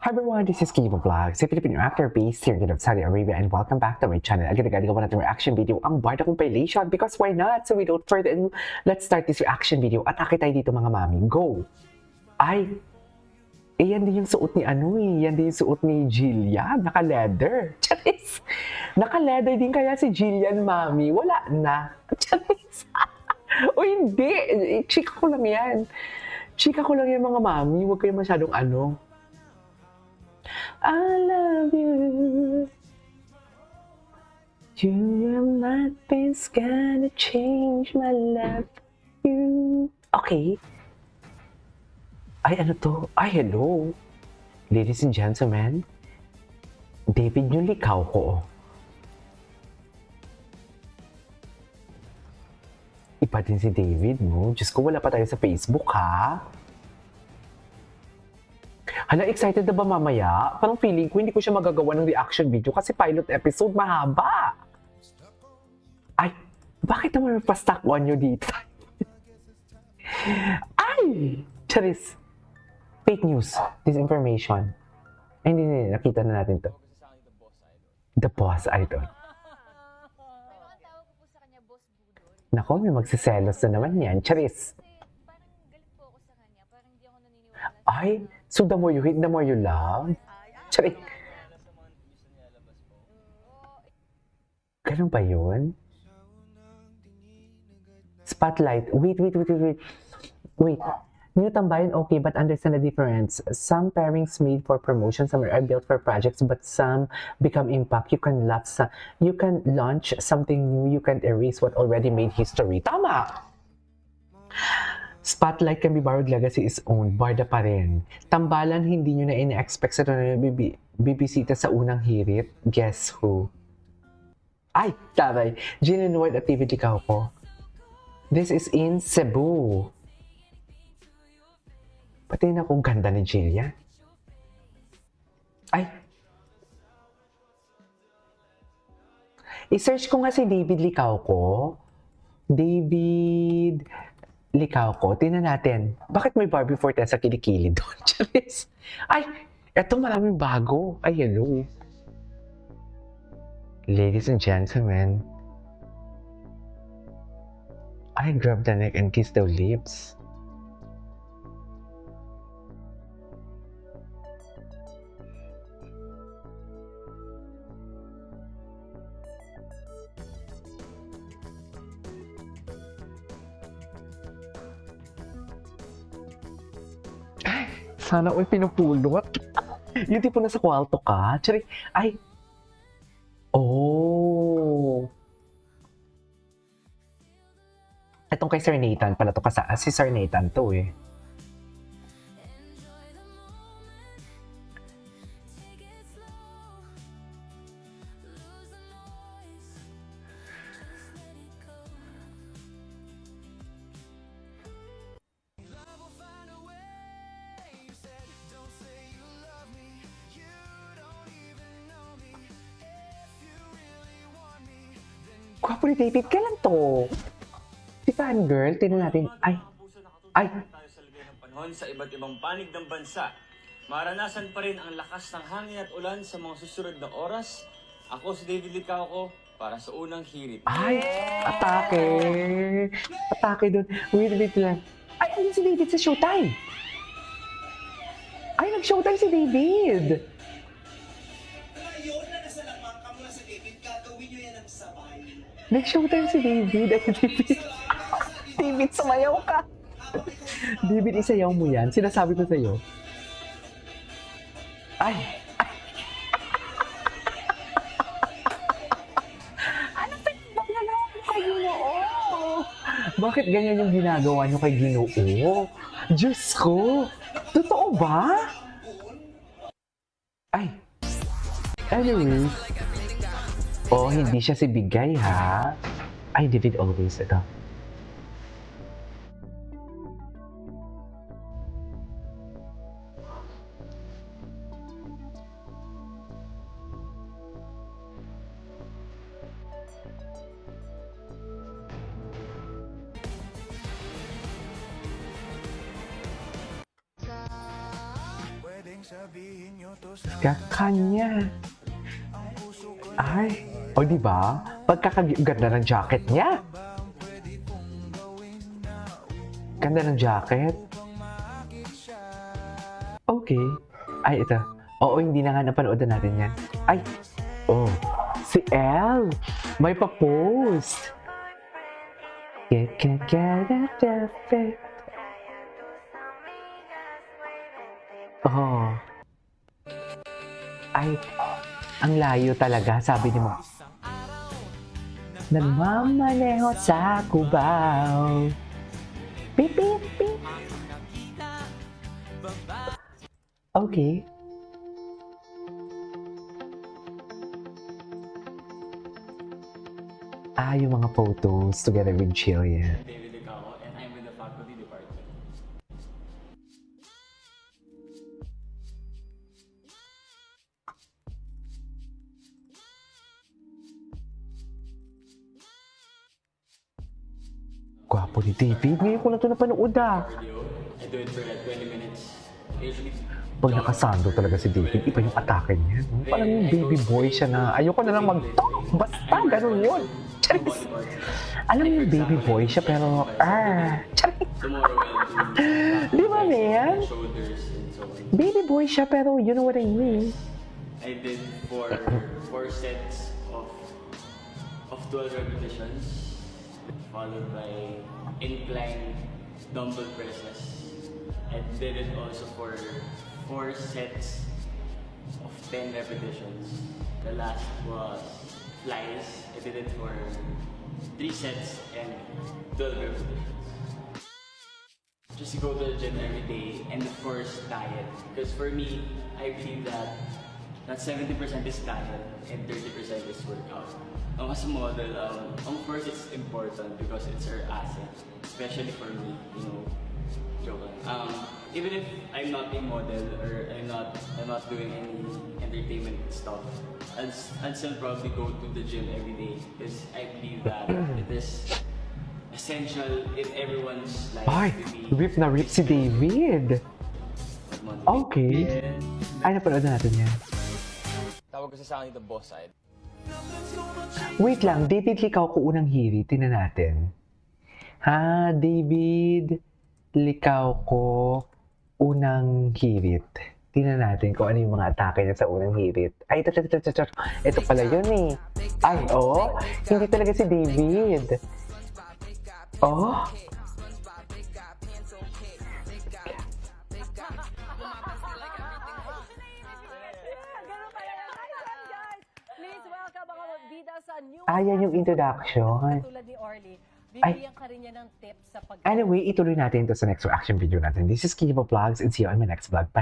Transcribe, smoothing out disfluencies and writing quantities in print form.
Hi everyone, this is Kibo Vlogs, a Filipino actor based here in Saudi Arabia, and welcome back to my channel. Agad-agad gawa natin reaction video ang Barda compilation because why not? So without further ado, let's start this reaction video. Atake tayo dito mga mami. Go! Ay! Yan din yung suot ni yan din yung suot ni Jillian. Naka-leather. Charis! Naka-leather din kaya si Jillian, mami. Wala na. Charis! O hindi! Chika ko lang yan. Chika ko lang yan mga mami. Huwag kayo masyadong I love you. Your nothing's gonna change my love for you. Okay. Ay, ano to? Ay, hello. Ladies and gentlemen, David yung likaw ko. Iba din si David, no? Diyos ko, wala pa tayo sa Facebook, ha? Hala, excited na ba mamaya? Parang feeling ko hindi ko siya magagawa ng reaction video kasi pilot episode mahaba. Ay, bakit naman pa-stuck on nyo dito? Ay! Charis! Fake news. Disinformation. Ay, hindi. Nakita na natin to. The Boss Idol. Nako, may magsiselos na naman yan. Charis! Ay, so the more you hate, the more you love? Charis! Ganun ba yun? Spotlight. Wait. New tambayan, okay, but understand the difference. Some pairings made for promotion, some are built for projects, but some become impact. You can launch something new, you can erase what already made history. Tama! Spotlight can be borrowed, legacy is owned. Barda pa rin. Tambalan, hindi nyo na ina-expect sa bibisita sa unang hirit. Guess who? Ay, taray. Jillian Ward activity ka ko. This is in Cebu. Pati na kung ganda ni Jillian. Ay. I-search ko nga si David Likaw ko. David Likaw ko. Tingnan natin. Bakit may Barbie Fortesa kilikili doon? Charis. Ay, eto maraming bago. Ay, hello. Ladies and gentlemen. I grab the neck and kiss the lips. Ay, sana all pinupulot. Yung tipo na sa kwarto ka. Tsari, ay. Oh. Etong kay Sir Nathan pala to kasi si Sir Nathan to eh. Gwapo ni David, kailan to? Si Fangirl, tingnan natin. Ay. Tayo sa lagay ng panahon sa iba't ibang panig ng bansa. Maranasan pa rin ang lakas ng hangin at ulan sa mga susunod na oras. Ako si David Licao ko para sa unang hirit. Ay, atake. Atake doon. Wait lang. Ay, ano si David sa Showtime? Ay, nag-Showtime si David. Ngayon na nasa lamang ka mula sa David, gagawin nyo yan ang sabay. Nag-Showtime si David. Ay, David. David, sumayaw ka. David, isayaw mo yan. Sinasabi ko sa'yo. Ay. Ano pinaglalaw mo kay Ginoo? Bakit ganyan yung ginagawa nyo kay Ginoo? Diyos ko. Totoo ba? Ay. Anyway. Oh, hindi siya si Bigay, ha? Ay, David always. Ito. Kanya. Ay, o di ba? Pagkakaganda ng jacket niya. Ganda ng jacket. Okay. Ay, ito. Oo, hindi na nga napanood na natin yan. Ay, oh. Si Elle. May pa-post. Get it. Oh. Ay, ang layo talaga, sabi ni mo. Nagmamaneho sa Cubao. Beep, beep, beep. Okay. Ah, yung mga photos together with Jillian. David Licao, and I'm with the faculty department. Gwapo ni David. Ngayon ko na ito napanood ah. Cardio, I do it for like 20 minutes. Usually, Pag nakasando talaga si David, iba yung atake niya. No? Parang yung baby boy siya na ayoko na lang mag-talk. Basta, ganun yun. Charis. Alam mo yung baby boy siya pero, charis. tomorrow I'll do Di ba, man? shoulders and so on. Baby boy siya pero you know what I mean. I did four sets of 12 repetitions, followed by incline dumbbell presses. I did it also for 4 sets of 10 repetitions. The last was flies. I did it for 3 sets and 12 repetitions. Just to go to the gym every day and of course diet. Because for me, I believe that 70% is diet and 30% is workout. As a model, of course it's important because it's our asset, especially for me, you know. Joke lang. Even if I'm not a model or I'm not doing any entertainment stuff, I'd still probably go to the gym every day because I believe that it is essential in everyone's life Ay, to be rip na rip si David. motivated. Okay. Ay, napanood na natin yan. Tawag kasi sa akin dito boss side. Wait lang, David, Licao ko unang hirit. Tingnan natin. Ha, David, Licao ko unang hirit. Tingnan natin kung ano yung mga atake niya sa unang hirit. Ay, ito. Ito pala yun eh. Ay, oh, hindi talaga si David. Oh, Please welcome mga bida sa new ayan yung introduction. tulad ni Orly. Ay. Bibigyan ka rin niya ng tips sa pag- Anyway, ituloy natin ito sa next reaction video natin. This is Kiva Vlogs and see you on my next vlog. Bye!